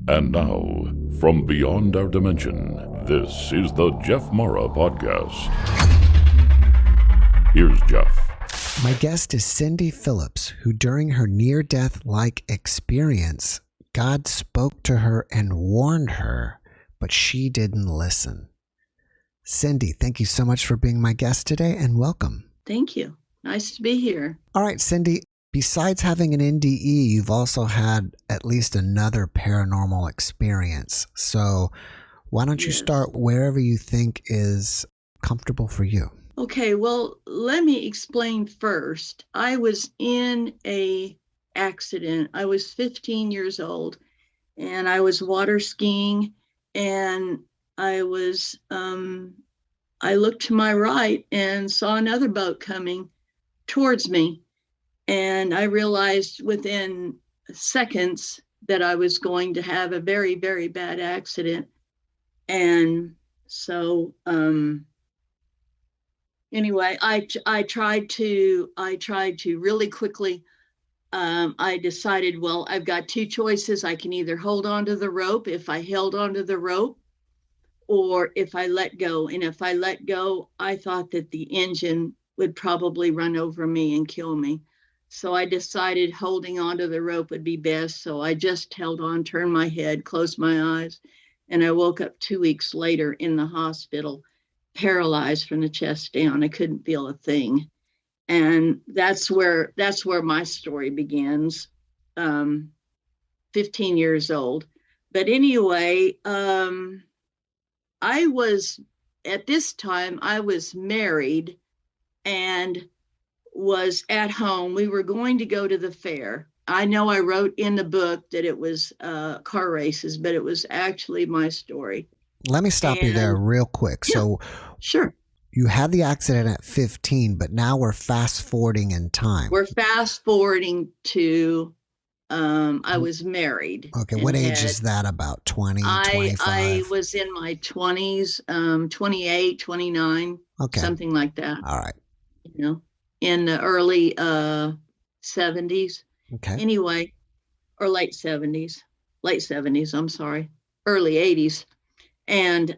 And now, from beyond our dimension, this is the JeffMara Podcast. Here's Jeff. My guest is Cindy Phillips, who during her near-death-like experience, God spoke to her and warned her, but she didn't listen. Cindy, thank you so much for being my guest today, and welcome. Thank you. Nice to be here. All right, Cindy, besides having an NDE, you've also had at least another paranormal experience. So why don't you start wherever you think is comfortable for you? Okay, well, let me explain first. I was in an accident. I was 15 years old, and I was water skiing, and I looked to my right and saw another boat coming towards me. And I realized within seconds that I was going to have a very, very bad accident. And so, anyway, I tried to really quickly. I decided, well, I've got two choices. I can either hold on to the rope if I held onto the rope, or if I let go. And if I let go, I thought that the engine would probably run over me and kill me. So I decided holding onto the rope would be best. So I just held on, turned my head, closed my eyes, and I woke up 2 weeks later in the hospital, paralyzed from the chest down. I couldn't feel a thing. And that's where my story begins, 15 years old. But anyway, at this time, I was married and was at home. We were going to go to the fair. I know I wrote in the book that it was car races, but it was actually my story. Let me stop you there real quick. Yeah, so sure. You had the accident at 15, but now we're fast forwarding in time. We're fast forwarding to, I was married. Okay, what age is that, about 20, 25? I was in my 20s, 28, 29, okay, something like that. All right. You know, in the early 70s. Okay. Anyway, or late 70s, I'm sorry, early 80s. And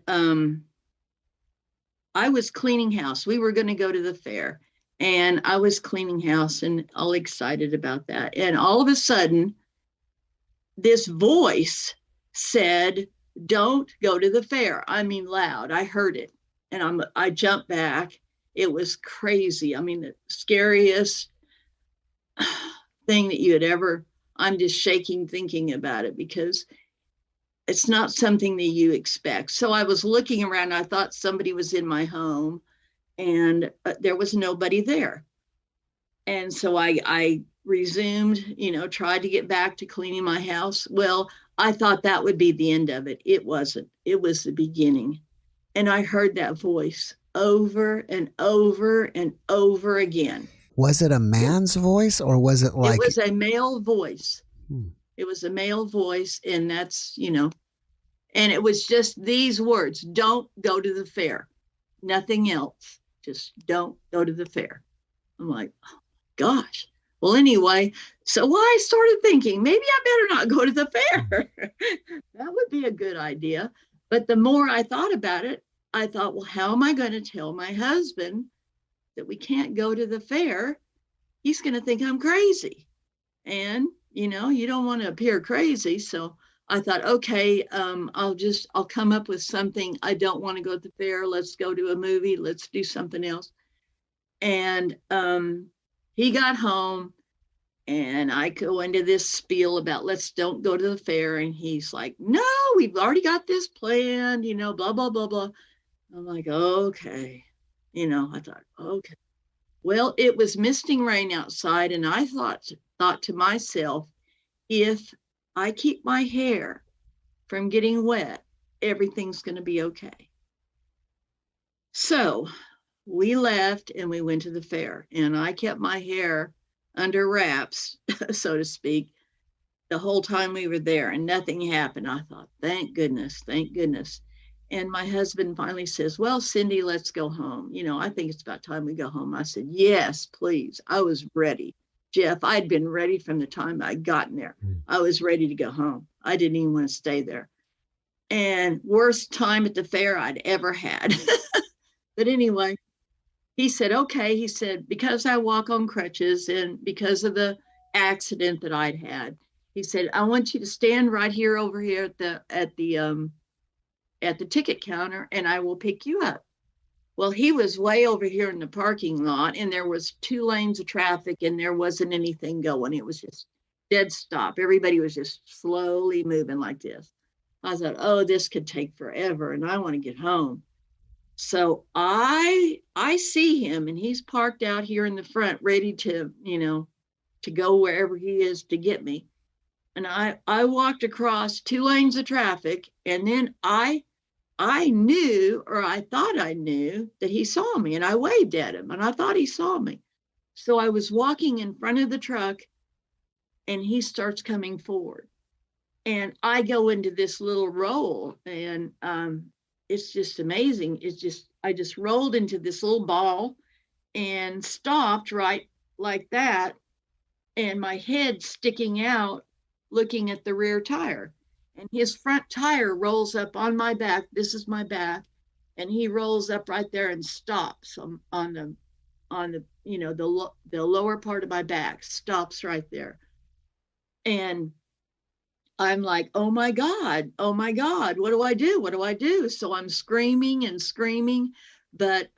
I was cleaning house. We were going to go to the fair, and I was cleaning house and all excited about that. And all of a sudden, this voice said, "Don't go to the fair." I mean, loud. I heard it, and I jumped back. It was crazy. I mean, the scariest thing that you had ever. I'm just shaking thinking about it, because it's not something that you expect. So I was looking around. I thought somebody was in my home, and there was nobody there. And so I resumed, tried to get back to cleaning my house. Well, I thought that would be the end of it. It wasn't. It was the beginning. And I heard that voice over and over and over again. Was it a man's voice, or was it like... It was a male voice. It was a male voice, and that's, and it was just these words: "Don't go to the fair." Nothing else. Just don't go to the fair. I'm like, oh, gosh. Well, anyway, so I started thinking, maybe I better not go to the fair. That would be a good idea. But the more I thought about it, I thought, well, how am I going to tell my husband that we can't go to the fair? He's going to think I'm crazy. And, you don't want to appear crazy. So I thought, okay, I'll come up with something. I don't want to go to the fair. Let's go to a movie. Let's do something else. And he got home, and I go into this spiel about don't go to the fair. And he's like, "No, we've already got this planned, blah, blah, blah, blah." I'm like, okay. I thought, okay. Well, it was misting rain outside, and I thought to myself, if I keep my hair from getting wet, everything's going to be okay. So we left and we went to the fair, and I kept my hair under wraps, so to speak, the whole time we were there, and nothing happened. I thought, thank goodness, thank goodness. And my husband finally says, "Well, Cindy, let's go home. I think it's about time we go home." I said, "Yes, please." I was ready. Jeff, I'd been ready from the time I'd gotten there. I was ready to go home. I didn't even want to stay there. And worst time at the fair I'd ever had. But anyway, he said, okay. He said, because I walk on crutches and because of the accident that I'd had, he said, I want you to stand right here over here at the ticket counter and I will pick you up. Well, he was way over here in the parking lot and there was 2 lanes of traffic and there wasn't anything going. It was just dead stop. Everybody was just slowly moving like this. I thought, oh, this could take forever and I want to get home. So I see him and he's parked out here in the front, ready to, to go wherever he is to get me. And I walked across 2 lanes of traffic and then I knew, or I thought I knew, that he saw me and I waved at him and I thought he saw me. So I was walking in front of the truck and he starts coming forward. And I go into this little roll and it's just amazing. I just rolled into this little ball and stopped right like that. And my head sticking out, looking at the rear tire. And his front tire rolls up on my back. This is my back. And he rolls up right there and stops on the lower part of my back, stops right there. And I'm like, oh my God, what do I do? What do I do? So I'm screaming and screaming, but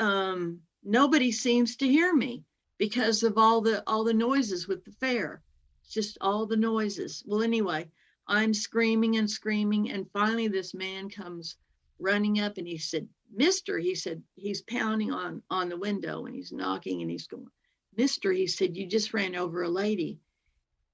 nobody seems to hear me because of all the noises with the fair. It's just all the noises. Well, anyway, I'm screaming and screaming. And finally this man comes running up and he said, Mister, he said, he's pounding on the window and he's knocking and he's going, Mister, he said, you just ran over a lady.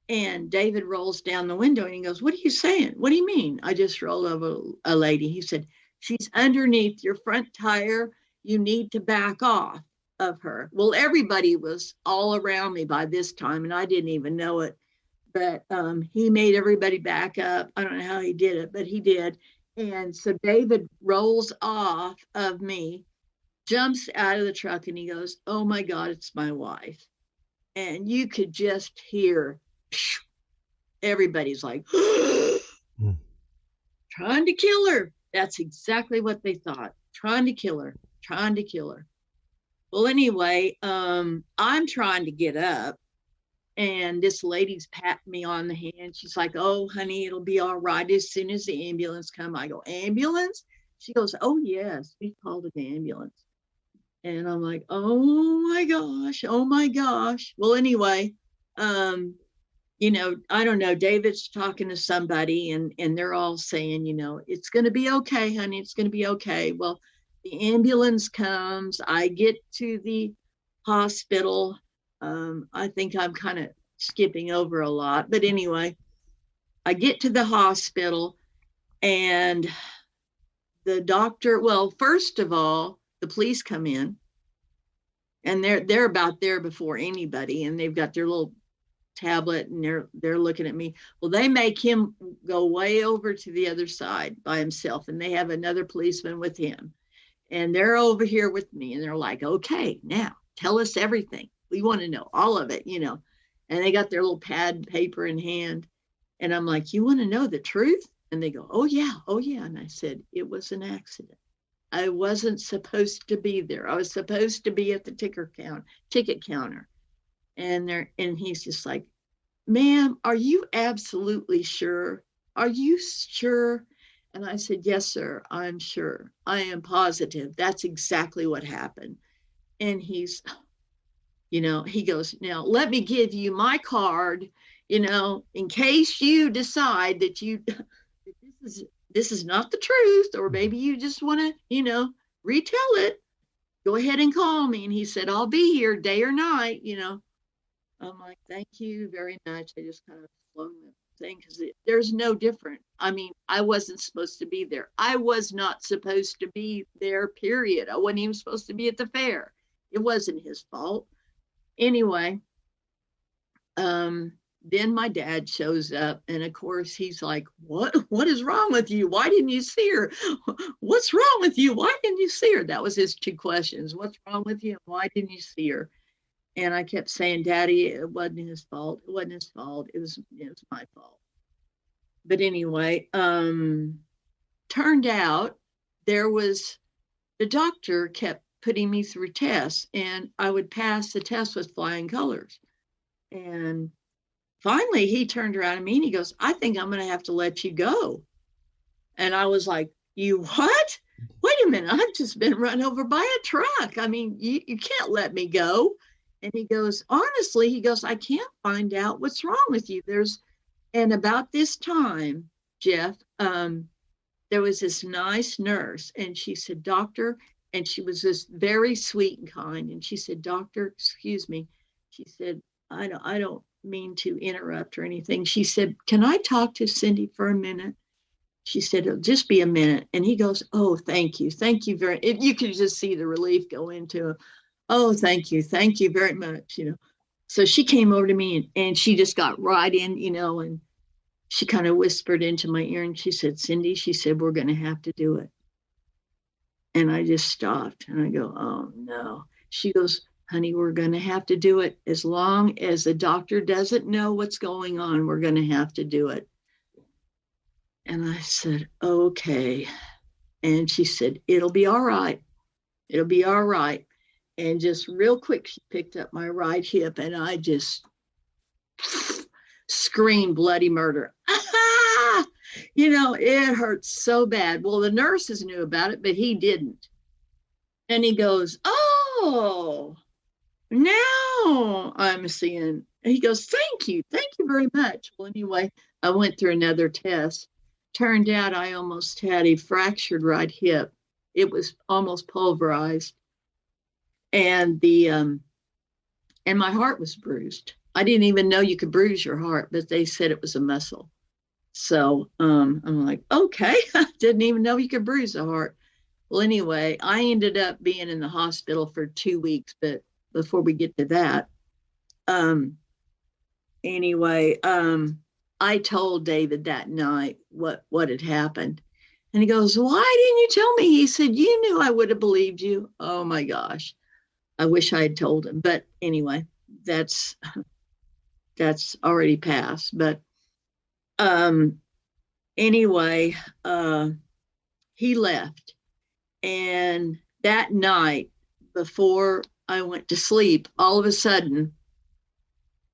And David rolls down the window and he goes, what are you saying? What do you mean? I just rolled over a lady. He said, she's underneath your front tire. You need to back off of her. Well, everybody was all around me by this time and I didn't even know it. But he made everybody back up. I don't know how he did it, but he did. And so David rolls off of me, jumps out of the truck and he goes, oh my God, it's my wife. And you could just hear everybody's like trying to kill her. That's exactly what they thought. Trying to kill her. Well, anyway, I'm trying to get up and this lady's patting me on the hand. She's like, oh honey, it'll be all right as soon as the ambulance come. I go, ambulance? She goes, oh yes, we called an ambulance. And I'm like, oh my gosh. Well, anyway, I don't know, David's talking to somebody and they're all saying, it's going to be okay, honey. It's going to be okay. Well, the ambulance comes. I get to the hospital. I think I'm kind of skipping over a lot. But anyway, I get to the hospital and the doctor, well, first of all, the police come in and they're about there before anybody. And they've got their little tablet and they're looking at me. Well, they make him go way over to the other side by himself and they have another policeman with him and they're over here with me and they're like, okay, now tell us everything. We want to know all of it, and they got their little pad and paper in hand and I'm like, you want to know the truth? And they go, oh yeah. And I said, it was an accident. I wasn't supposed to be there. I was supposed to be at the ticket counter. And he's just like, ma'am, are you absolutely sure? Are you sure? And I said, yes, sir, I'm sure. I am positive. That's exactly what happened. And he's, he goes, now let me give you my card, in case you decide that this is not the truth, or maybe you just want to, retell it. Go ahead and call me. And he said, I'll be here day or night, I'm like, thank you very much. I just kind of flung the thing because there's no different. I mean, I wasn't supposed to be there. I was not supposed to be there, period. I wasn't even supposed to be at the fair. It wasn't his fault. Anyway, then my dad shows up and of course he's like, what is wrong with you? Why didn't you see her? What's wrong with you? Why didn't you see her? That was his 2 questions. What's wrong with you? Why didn't you see her? And I kept saying, Daddy, it wasn't his fault. It wasn't his fault. It was my fault. But anyway, turned out the doctor kept putting me through tests, and I would pass the test with flying colors. And finally, he turned around to me and he goes, I think I'm going to have to let you go. And I was like, you what? Wait a minute, I've just been run over by a truck. I mean, you can't let me go. And he goes, honestly, he goes, I can't find out what's wrong with you. And about this time, Jeff, there was this nice nurse, and she said, doctor, and she was just very sweet and kind. And she said, doctor, excuse me. She said, I don't mean to interrupt or anything. She said, can I talk to Cindy for a minute? She said, it'll just be a minute. And he goes, oh, thank you. Thank you very much. You could just see the relief go into him. Oh, thank you. Thank you very much. So she came over to me and she just got right in, and she kind of whispered into my ear and she said, Cindy, she said, we're going to have to do it. And I just stopped and I go, oh no. She goes, honey, we're going to have to do it. As long as the doctor doesn't know what's going on, we're going to have to do it. And I said, okay. And she said, it'll be all right. It'll be all right. And just real quick, she picked up my right hip and I just screamed bloody murder. It hurt so bad. Well, the nurses knew about it, but he didn't. And he goes, oh, now I'm seeing. And he goes, thank you very much. Well, anyway, I went through another test. Turned out I almost had a fractured right hip. It was almost pulverized. And and my heart was bruised. I didn't even know you could bruise your heart, but they said it was a muscle. So I'm like, okay, I didn't even know you could bruise a heart. Well, anyway, I ended up being in the hospital for 2 weeks, but before we get to that, I told David that night what had happened. And he goes, why didn't you tell me? He said, you knew I would have believed you. Oh my gosh. I wish I had told him. But anyway, that's already passed. But he left. And that night, before I went to sleep, all of a sudden,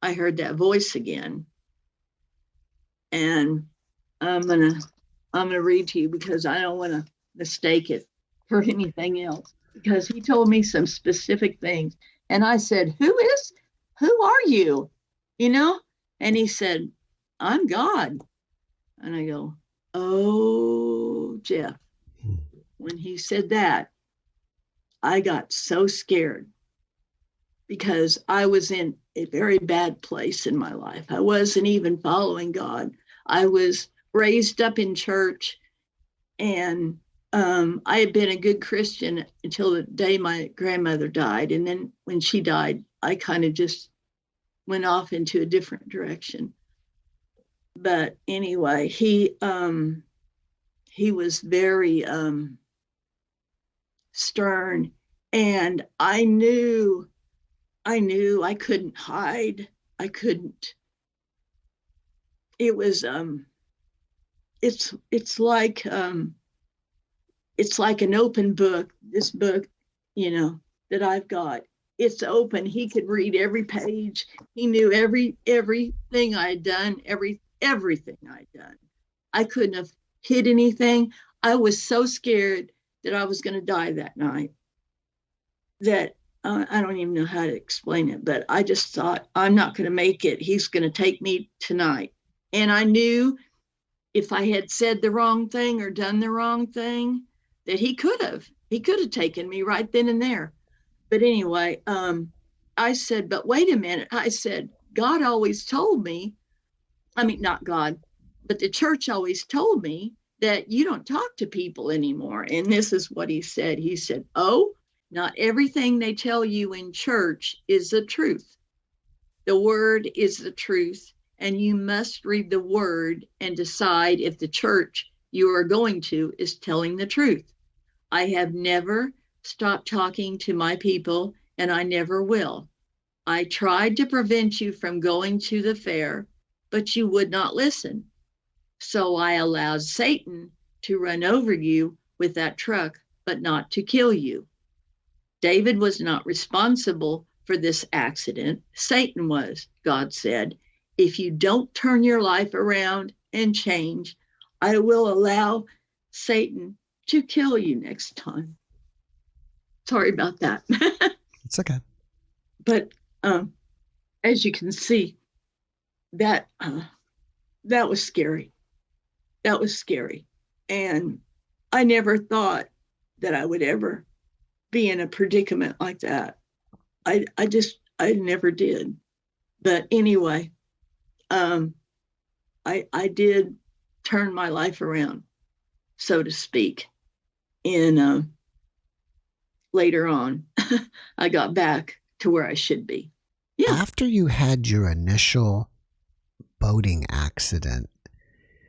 I heard that voice again. And I'm gonna read to you because I don't want to mistake it for anything else, because he told me some specific things. And I said, who are you? And he said, I'm God. And I go, oh, Jeff. When he said that, I got so scared because I was in a very bad place in my life. I wasn't even following God. I was raised up in church, and I had been a good Christian until the day my grandmother died. And then when she died, I kind of just went off into a different direction. But anyway, he was very stern, and I knew I couldn't hide. I couldn't. It was it's like an open book. This book, that I've got. It's open. He could read every page. He knew everything I'd done, everything I'd done. I couldn't have hid anything. I was so scared that I was going to die that night that I don't even know how to explain it, but I just thought, I'm not going to make it. He's going to take me tonight. And I knew if I had said the wrong thing or done the wrong thing, that he could have taken me right then and there. But anyway, I said, but wait a minute. I said, God always told me, not God, but the church always told me that you don't talk to people anymore. And this is what he said. He said, oh, not everything they tell you in church is the truth. The word is the truth, and you must read the word and decide if the church you are going to is telling the truth. I have never stopped talking to my people, and I never will. I tried to prevent you from going to the fair, but you would not listen. So I allowed Satan to run over you with that truck, but not to kill you. David was not responsible for this accident. Satan was. God said, if you don't turn your life around and change, I will allow Satan to kill you next time. Sorry about that. It's okay. But as you can see, that was scary. That was scary. And I never thought that I would ever be in a predicament like that. I never did. But anyway, I did turn my life around, so to speak. And later on, I got back to where I should be. Yeah. After you had your initial boating accident,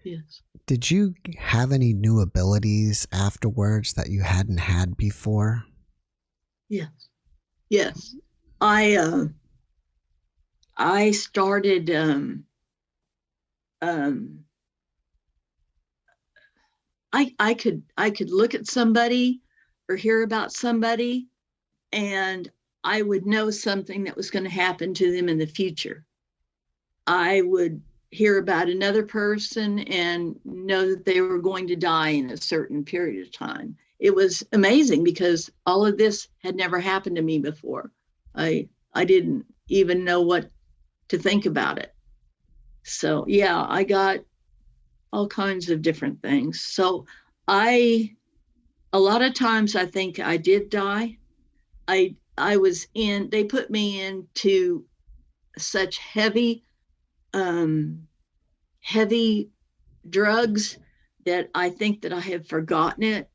Yes. did you have any new abilities afterwards that you hadn't had before? Yes. Yes. I started I could look at somebody or hear about somebody, and I would know something that was going to happen to them in the future. I would hear about another person and know that they were going to die in a certain period of time. It was amazing because all of this had never happened to me before. I didn't even know what to think about it. So yeah, I got all kinds of different things. So a lot of times I think I did die. They put me into such heavy drugs that I think that I have forgotten it,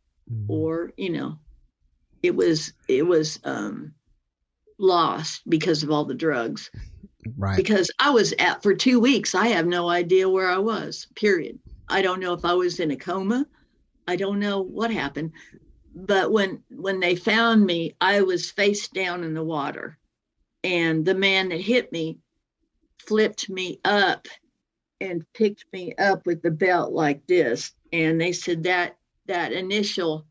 or it was lost because of all the drugs. Right. Because I was for 2 weeks, I have no idea where I was, period. I don't know if I was in a coma. I don't know what happened. But when they found me, I was face down in the water. And the man that hit me flipped me up and picked me up with the belt like this. And they said that initial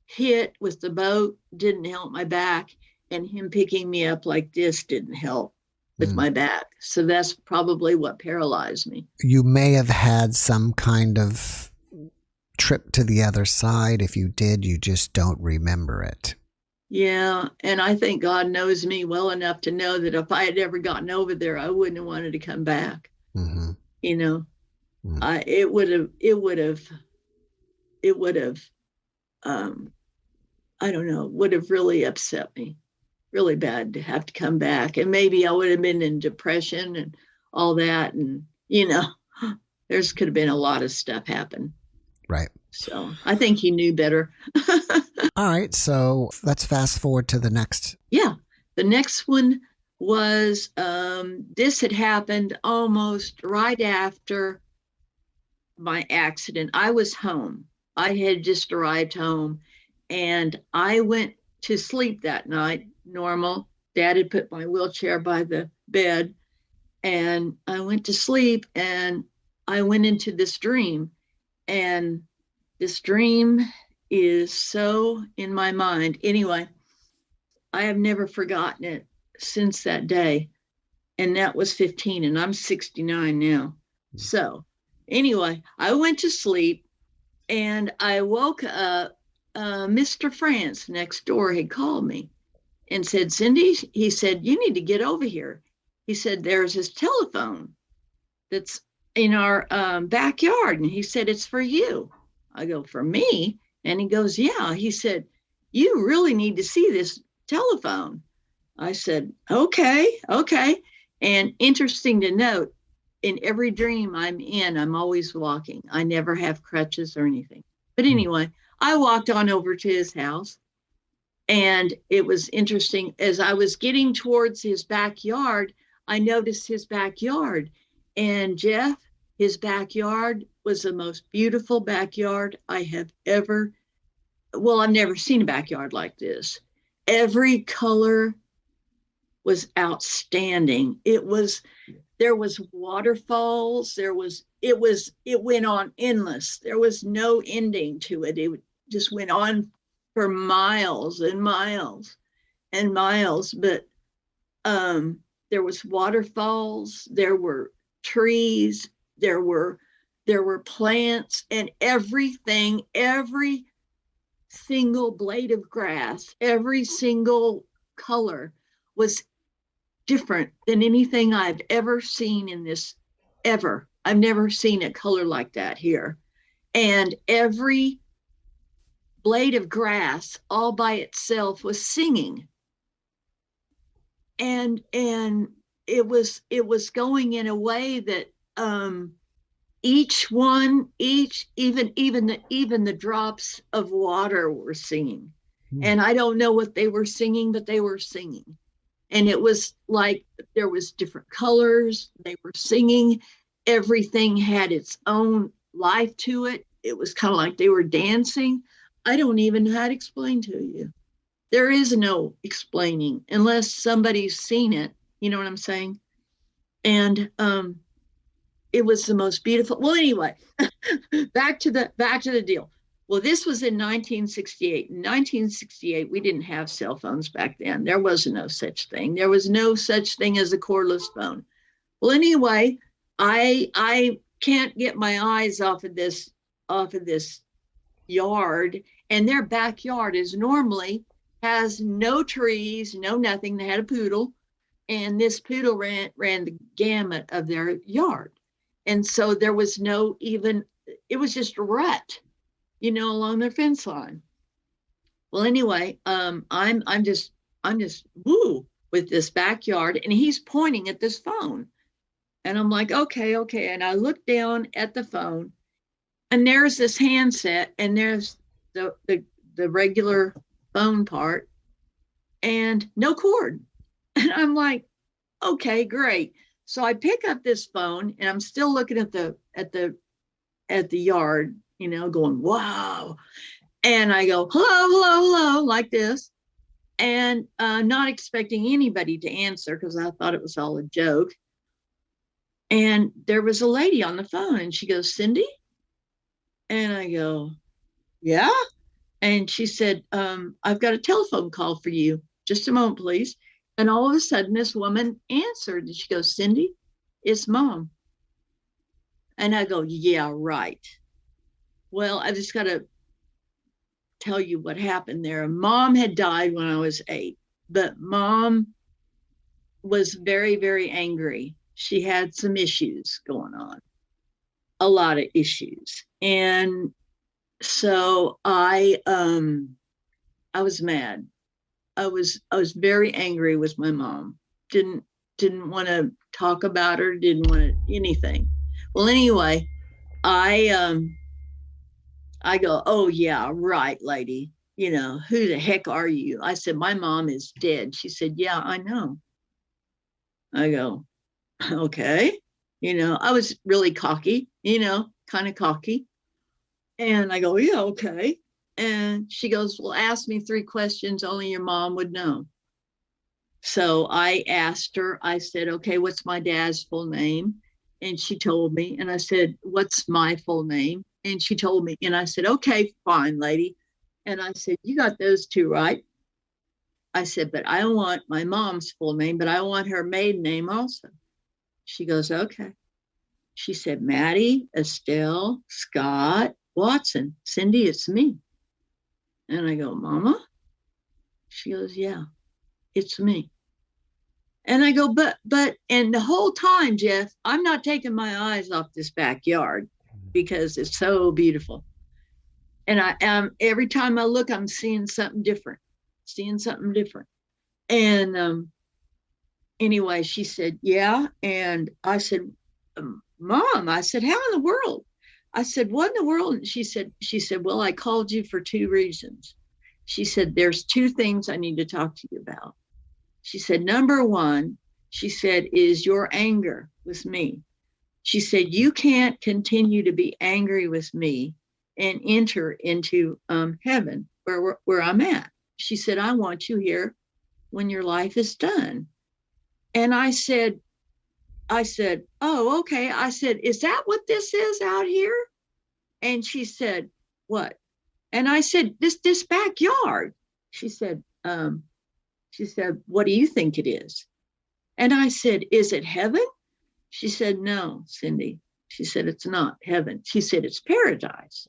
hit with the boat didn't help my back, and him picking me up like this didn't help with my back. So that's probably what paralyzed me. You may have had some kind of trip to the other side. If you did, you just don't remember it. Yeah, and I think God knows me well enough to know that if I had ever gotten over there, I wouldn't have wanted to come back. Mm-hmm. It would have I don't know, would have really upset me really bad to have to come back. And maybe I would have been in depression and all that. And, there's could have been a lot of stuff happen. Right. So I think he knew better. All right. So let's fast forward to the next. Yeah. The next one was, this had happened almost right after my accident. I was home. I had just arrived home, and I went to sleep that night, normal. Dad had put my wheelchair by the bed, and I went to sleep, and I went into this dream. And this dream is so in my mind. Anyway, I have never forgotten it since that day. And that was 15, and I'm 69 now. So anyway, I went to sleep, and I woke up. Mr. France next door had called me and said, Cindy, he said, you need to get over here. He said, there's this telephone that's in our backyard. And he said, it's for you. I go, for me? And he goes, yeah. He said, you really need to see this telephone. I said, okay. And interesting to note, in every dream I'm in, I'm always walking. I never have crutches or anything. But anyway, I walked on over to his house, and it was interesting. As I was getting towards his backyard, I noticed his backyard. And Jeff, his backyard was the most beautiful backyard I have ever, I've never seen a backyard like this. Every color was outstanding. It was There was waterfalls. It went on endless. There was no ending to it. It just went on for miles and miles and miles. But there was waterfalls, there were trees, there were plants, and everything, every single blade of grass, every single color was different than anything I've ever seen in this, ever. I've never seen a color like that here. And every blade of grass all by itself was singing. And it was going in a way that each even the drops of water were singing. And I don't know what they were singing, but they were singing. And it was like there was different colors. They were singing. Everything had its own life to it. It was kind of like they were dancing. I don't even know how to explain to you. There is no explaining unless somebody's seen it. You know what I'm saying? And it was the most beautiful. Well, anyway, back to the deal. Well, this was in 1968. In 1968, we didn't have cell phones back then. There was no such thing. There was no such thing as a cordless phone. Well, anyway, I can't get my eyes off of this yard, and their backyard is normally has no trees, no nothing. They had a poodle, and this poodle ran the gamut of their yard. And so there was no even, it was just a rut, along their fence line. Well, anyway, I'm just woo with this backyard, and he's pointing at this phone. And I'm like, okay. And I look down at the phone, and there's this handset, and there's the regular phone part, and no cord. And I'm like, okay, great. So I pick up this phone, and I'm still looking at the yard, going, wow. And I go, hello, like this, and not expecting anybody to answer because I thought it was all a joke. And there was a lady on the phone, and she goes, Cindy? And I go, yeah. And she said, I've got a telephone call for you. Just a moment, please. And all of a sudden, this woman answered, and she goes, Cindy, it's Mom. And I go, yeah, right. Well, I just got to tell you what happened there. Mom had died when I was 8, but Mom was very, very angry. She had some issues going on, a lot of issues. And so I was mad. I was very angry with my mom. Didn't want to talk about her, didn't want anything. Well, anyway, I go, oh yeah, right, lady. Who the heck are you? I said, my mom is dead. She said, yeah, I know. I go, okay. I was really cocky, kind of cocky. And I go, yeah, okay. And she goes, well, ask me 3 questions only your mom would know. So I asked her, I said, okay, what's my dad's full name? And she told me, and I said, what's my full name? And she told me, and I said, okay, fine, lady. And I said, you got those 2 right. I said, but I want my mom's full name, but I want her maiden name also. She goes, okay. She said, Maddie, Estelle, Scott, Watson, Cindy, it's me. And I go, Mama? She goes, yeah, it's me. And I go, but, and the whole time, Jeff, I'm not taking my eyes off this backyard because it's so beautiful. And I am, every time I look, I'm seeing something different. And anyway, she said, yeah. And I said, Mom, I said, how in the world? I said, what in the world? And she said, well, I called you for 2 reasons. She said, there's 2 things I need to talk to you about. She said, number 1, she said, is your anger with me. She said, you can't continue to be angry with me and enter into heaven where I'm at. She said, I want you here when your life is done. And I said, I said, oh, okay. I said, is that what this is out here? And she said, what? And I said, this backyard. She said, what do you think it is? And I said, is it heaven? She said, no, Cindy. She said, it's not heaven. She said, it's paradise.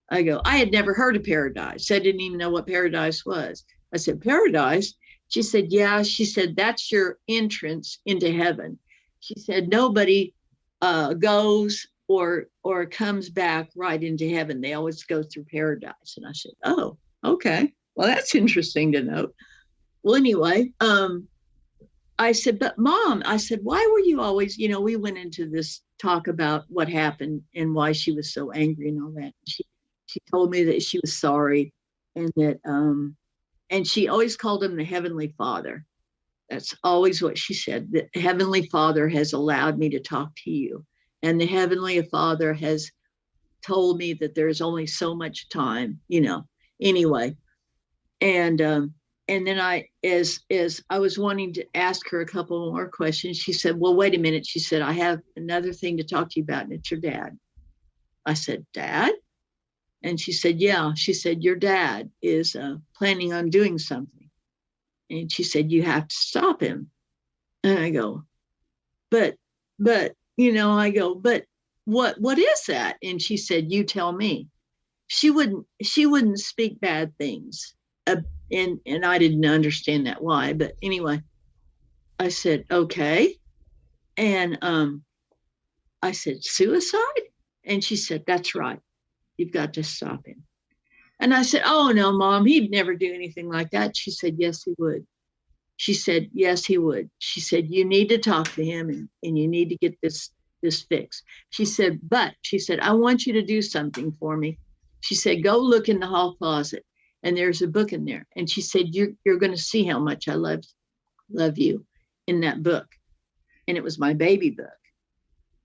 I go, I had never heard of paradise. I didn't even know what paradise was. I said, paradise? She said, yeah. She said, that's your entrance into heaven. She said, nobody goes or comes back right into heaven. They always go through paradise. And I said, oh, okay. Well, that's interesting to know. Well, anyway, I said, but Mom, I said, why were you always, we went into this talk about what happened and why she was so angry and all that. She told me that she was sorry and that, and she always called him the Heavenly Father. That's always what she said. The Heavenly Father has allowed me to talk to you. And the Heavenly Father has told me that there's only so much time, anyway. And then as I was wanting to ask her a couple more questions, she said, well, wait a minute. She said, I have another thing to talk to you about, and it's your dad. I said, Dad? And she said, yeah. She said, your dad is planning on doing something. And she said, you have to stop him. And I go, but, I go, but what is that? And she said, you tell me. She wouldn't speak bad things. And I didn't understand that why, but anyway, I said, okay. And I said, suicide? And she said, that's right. You've got to stop him. And I said, oh no, Mom, he'd never do anything like that. She said, yes, he would. She said, yes, he would. She said, you need to talk to him and you need to get this fixed. She said, I want you to do something for me. She said, go look in the hall closet. And there's a book in there. And she said, you're going to see how much I love you in that book. And it was my baby book.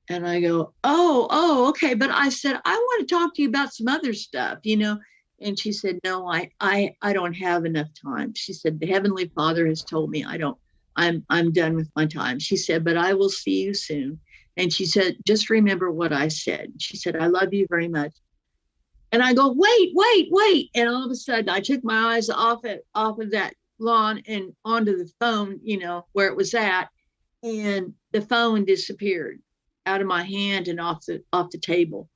And I go, oh, okay. But I said, I want to talk to you about some other stuff, And she said, no, I don't have enough time. She said, the Heavenly Father has told me I'm done with my time. She said, but I will see you soon. And she said, just remember what I said. She said, I love you very much. And I go, wait. And all of a sudden I took my eyes off of that lawn and onto the phone, where it was at. And the phone disappeared out of my hand and off the table.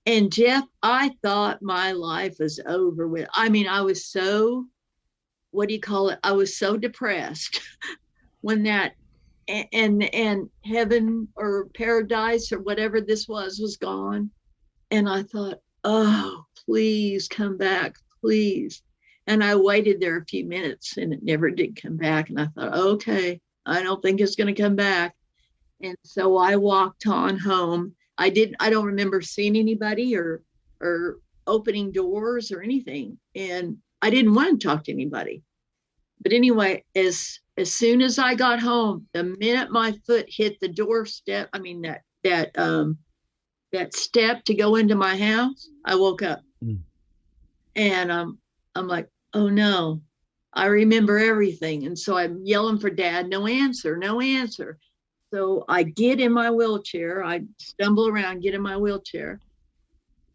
And Jeff, I thought my life was over with. I mean, I was so, I was so depressed when that and heaven or paradise or whatever this was gone. And I thought, oh, please come back, please. And I waited there a few minutes and it never did come back. And I thought, okay, I don't think it's going to come back. And so I walked on home. I don't remember seeing anybody or opening doors or anything. And I didn't want to talk to anybody. But anyway, as soon as I got home, the minute my foot hit the doorstep, that step to go into my house, I woke up. And I'm like, oh no, I remember everything. And so I'm yelling for Dad, no answer. So I get in my wheelchair, I stumble around, get in my wheelchair,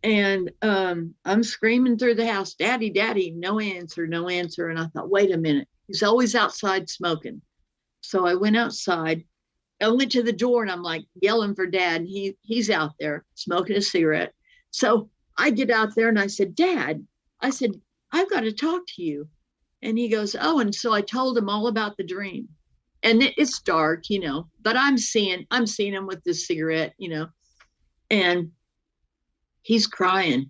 and I'm screaming through the house, Daddy, no answer. And I thought, wait a minute, he's always outside smoking. So I went outside. I went to the door and I'm like yelling for Dad, and he's out there smoking a cigarette. So I get out there and I said, Dad, I've got to talk to you. And he goes, oh, and so I told him all about the dream. And it's dark, but I'm seeing him with this cigarette, and he's crying.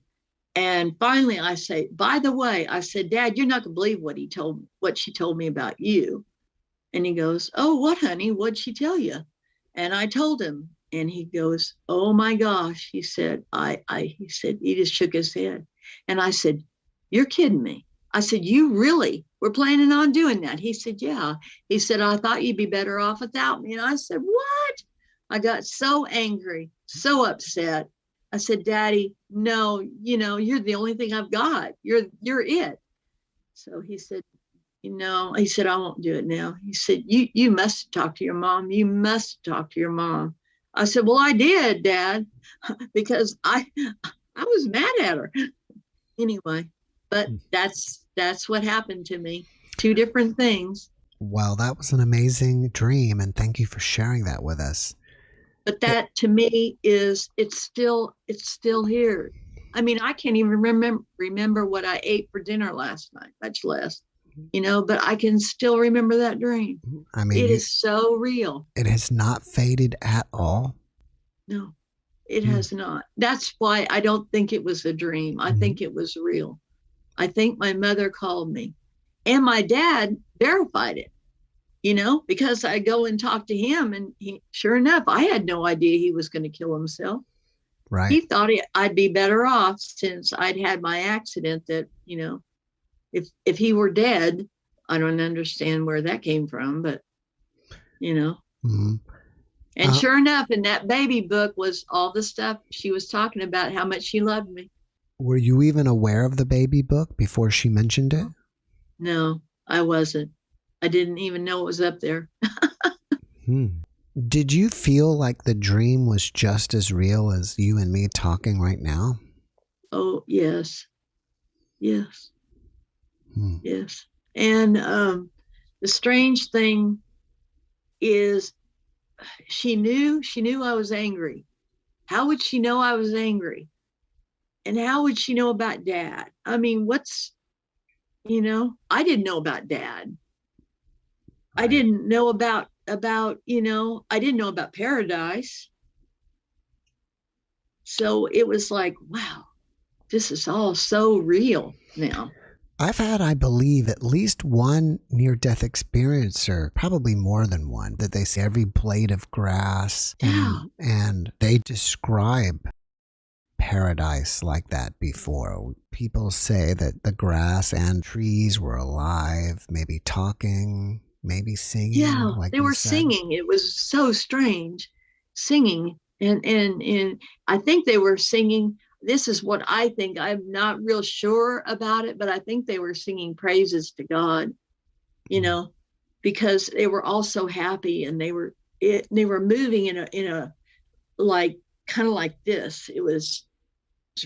And finally I say, by the way, I said, Dad, you're not gonna believe what she told me about you. And he goes, oh, what, honey? What'd she tell you? And I told him, and he goes, oh my gosh. He said, he just shook his head. And I said, you're kidding me. I said, you really were planning on doing that? He said, yeah. He said, I thought you'd be better off without me. And I said, what? I got so angry, so upset. I said, Daddy, no, you're the only thing I've got. You're it. So he said, he said, I won't do it now. He said, you must talk to your mom. You must talk to your mom. I said, well, I did, Dad, because I was mad at her. Anyway, but that's what happened to me. Two different things. Well, that was an amazing dream, and thank you for sharing that with us. But that to me it's still here. I mean, I can't even remember what I ate for dinner last night, much less, but I can still remember that dream. I mean, it is so real. It has not faded at all. No, it has not. That's why I don't think it was a dream. I think it was real. I think my mother called me, and my dad verified it, because I go and talk to him, and sure enough, I had no idea he was going to kill himself. Right. He thought I'd be better off since I'd had my accident, that, if he were dead, I don't understand where that came from, but, And sure enough, in that baby book was all the stuff she was talking about, how much she loved me. Were you even aware of the baby book before she mentioned it? No, I wasn't. I didn't even know it was up there. Did you feel like the dream was just as real as you and me talking right now? Oh, yes. Yes. Yes. And the strange thing is she knew I was angry. How would she know I was angry? And how would she know about Dad? I mean, I didn't know about Dad. I didn't know about, I didn't know about paradise. So it was like, wow, this is all so real now. I've had, I believe, at least one near-death experiencer, probably more than one, that they see every blade of grass. Yeah. And they describe paradise like that before. People say that the grass and trees were alive, maybe talking, maybe singing. Yeah, like they were singing. It was so strange, singing. And I think they were singing. This is what I think. I'm not real sure about it, but I think they were singing praises to God, because they were all so happy, and they were moving in a like, kind of like this. It was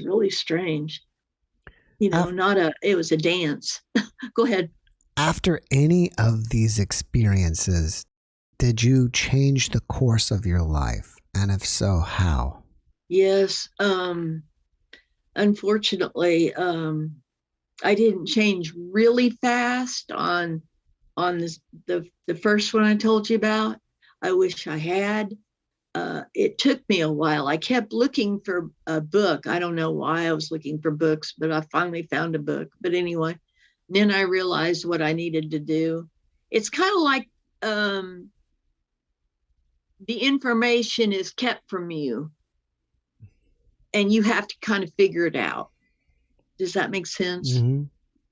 really strange. It was a dance. Go ahead. After any of these experiences, did you change the course of your life? And if so, how? Yes. Unfortunately, I didn't change really fast on this, the first one I told you about. I wish I had. It took me a while. I kept looking for a book. I don't know why I was looking for books, but I finally found a book. But anyway, then I realized what I needed to do. It's kind of like the information is kept from you, and you have to kind of figure it out. Does that make sense? Mm-hmm.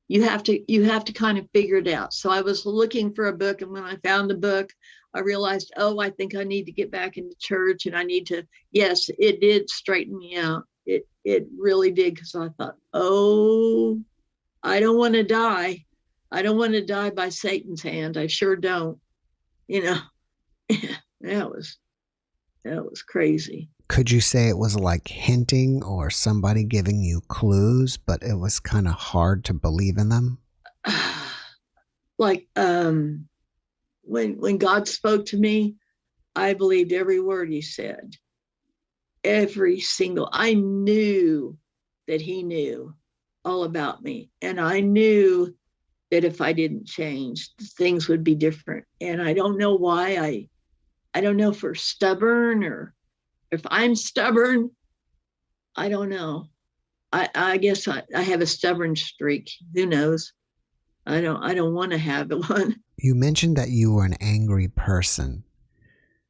You have to kind of figure it out. So I was looking for a book, and when I found the book, I realized, I think I need to get back into church, and I need to, yes, it did straighten me out. It really did, because I thought, I don't want to die. I don't want to die by Satan's hand. I sure don't. That was crazy. Could you say it was like hinting or somebody giving you clues, but it was kind of hard to believe in them? Like when God spoke to me, I believed every word he said. I knew that he knew all about me. And I knew that if I didn't change, things would be different. And I don't know why. I don't know if we're stubborn, or if I'm stubborn. I don't know. I guess I have a stubborn streak. Who knows? I don't want to have one. You mentioned that you were an angry person.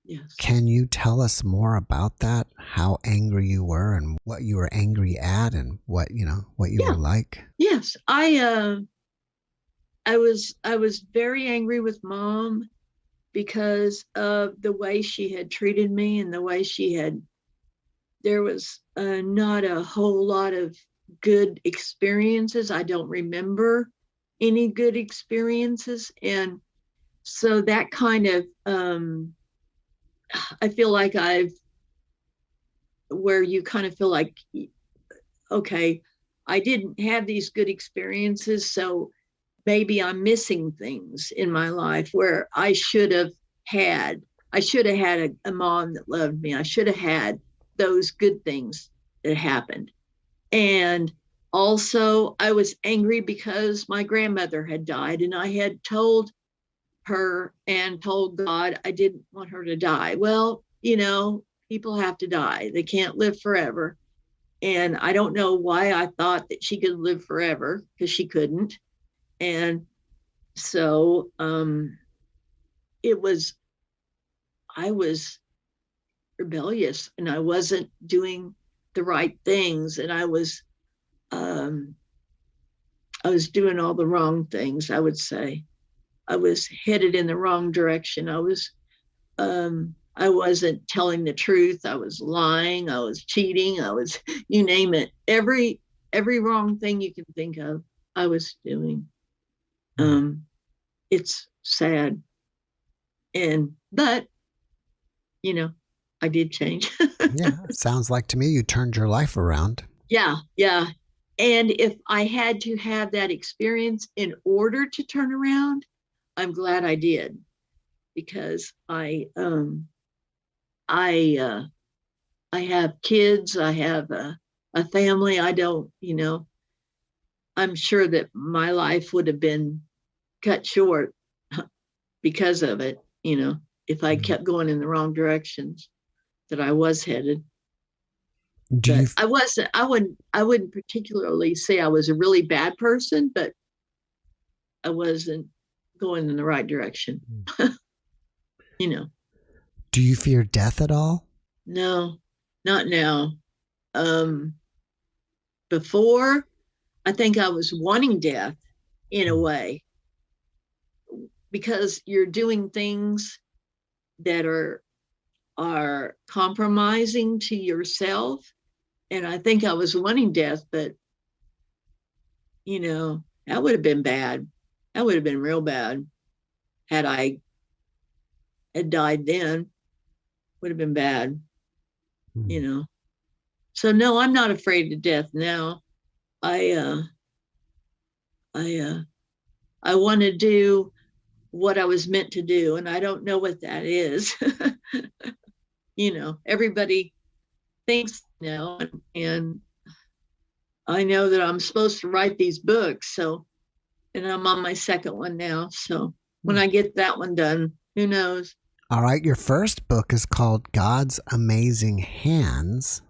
Yes. Can you tell us more about that? How angry you were, and what you were angry at, and what you were like? Yes. I was very angry with Mom because of the way she had treated me, and the way there was not a whole lot of good experiences. I don't remember any good experiences. And so that kind of, I feel like where you kind of feel like, okay, I didn't have these good experiences, so maybe I'm missing things in my life where I should have had a mom that loved me. I should have had those good things that happened. And also, I was angry because my grandmother had died, and I had told her and told God I didn't want her to die. Well, people have to die. They can't live forever. And I don't know why I thought that she could live forever, because she couldn't. And so I was rebellious, and I wasn't doing the right things, and I was doing all the wrong things. I would say I was headed in the wrong direction. I wasn't telling the truth. I was lying. I was cheating. I was, you name it. Every wrong thing you can think of, I was doing. It's sad. But I did change. Yeah, sounds like to me you turned your life around. Yeah. And if I had to have that experience in order to turn around, I'm glad I did, because I have kids, I have a family. I don't, I'm sure that my life would have been cut short because of it, if I kept going in the wrong directions that I was headed. I wouldn't particularly say I was a really bad person, but I wasn't going in the right direction. Do you fear death at all? No, not now. Before, I think I was wanting death in a way, because you're doing things that are compromising to yourself. And I think I was wanting death, but that would have been bad. That would have been real bad. Had I had died then, would have been bad. So no, I'm not afraid of death now. I want to do what I was meant to do, and I don't know what that is. Everybody thinks and I know that I'm supposed to write these books, and I'm on my second one now. So when I get that one done, who knows? All right, your first book is called God's Amazing Hands,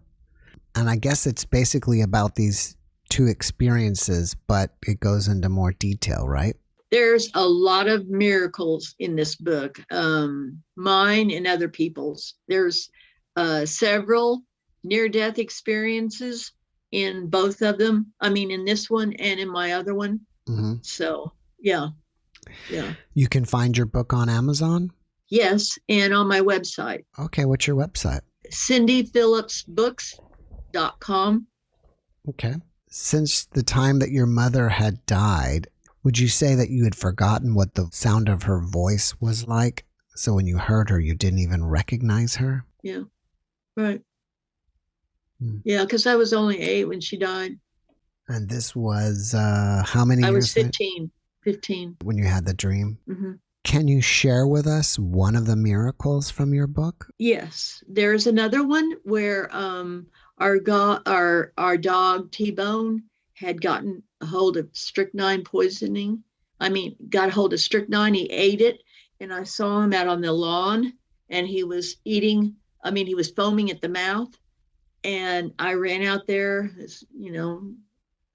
and I guess it's basically about these two experiences, but it goes into more detail, right? There's a lot of miracles in this book, mine and other people's. There's several near-death experiences in both of them. I mean, in this one and in my other one. Mm-hmm. So, yeah. You can find your book on Amazon? Yes, and on my website. Okay, what's your website? CindyPhillipsBooks.com. Okay. Since the time that your mother had died, would you say that you had forgotten what the sound of her voice was like? So when you heard her, you didn't even recognize her? Yeah, right. Yeah, because I was only 8 when she died. And this was how many years? I was 15. 15. When you had the dream? Mm-hmm. Can you share with us one of the miracles from your book? Yes. There's another one where our dog T-Bone had gotten a hold of strychnine poisoning. Got a hold of strychnine. He ate it, and I saw him out on the lawn, and he was eating. He was foaming at the mouth, and I ran out there.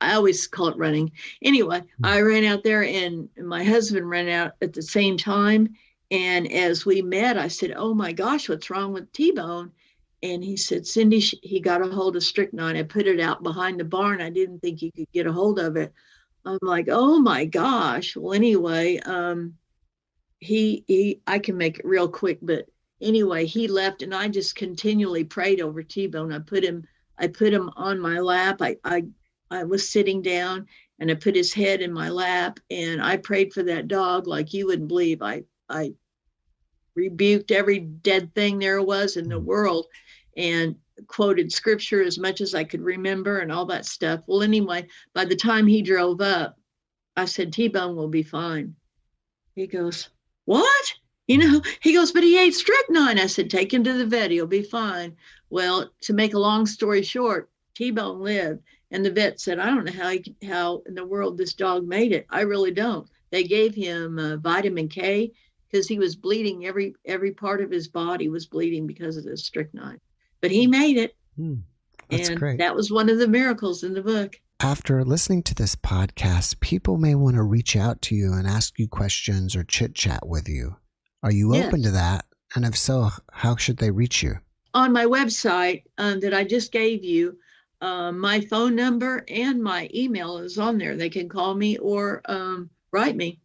I always call it running. Anyway, I ran out there, and my husband ran out at the same time. And as we met, I said, "Oh my gosh, what's wrong with T-Bone?" And he said, "Cindy, he got a hold of strychnine. I put it out behind the barn. I didn't think you could get a hold of it." I'm like, "Oh my gosh." Well, anyway, I can make it real quick, but anyway, he left, and I just continually prayed over T-Bone. I put him on my lap. I was sitting down, and I put his head in my lap, and I prayed for that dog like you wouldn't believe. I rebuked every dead thing there was in the world and quoted scripture as much as I could remember and all that stuff. Well, anyway, by the time he drove up, I said, T-Bone will be fine. He goes, what? He goes, but he ate strychnine. I said, take him to the vet. He'll be fine. Well, to make a long story short, T-Bone lived. And the vet said, I don't know how in the world this dog made it. I really don't. They gave him vitamin K because he was bleeding. Every part of his body was bleeding because of the strychnine. But he made it. That's great. That was one of the miracles in the book. After listening to this podcast, people may want to reach out to you and ask you questions or chit chat with you. Are you open to that? And if so, how should they reach you? On my website that I just gave you, my phone number and my email is on there. They can call me or write me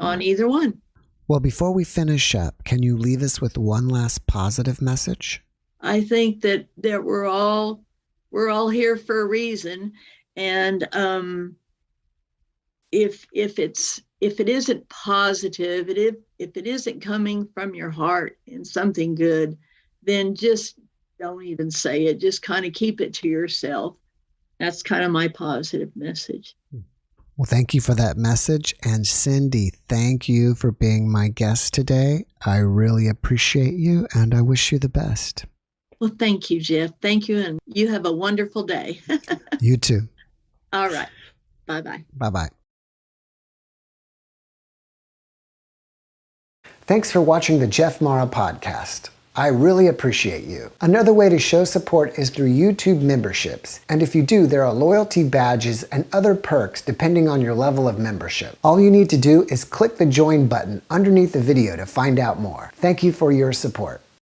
on either one. Well, before we finish up, can you leave us with one last positive message? I think that we're all here for a reason. And if it isn't positive, if it isn't coming from your heart and something good, then just don't even say it. Just kind of keep it to yourself. That's kind of my positive message. Well, thank you for that message. And Cindy, thank you for being my guest today. I really appreciate you, and I wish you the best. Well, thank you, Jeff. Thank you, and you have a wonderful day. You too. All right. Bye-bye. Bye-bye. Thanks for watching the JeffMara podcast. I really appreciate you. Another way to show support is through YouTube memberships. And if you do, there are loyalty badges and other perks depending on your level of membership. All you need to do is click the join button underneath the video to find out more. Thank you for your support.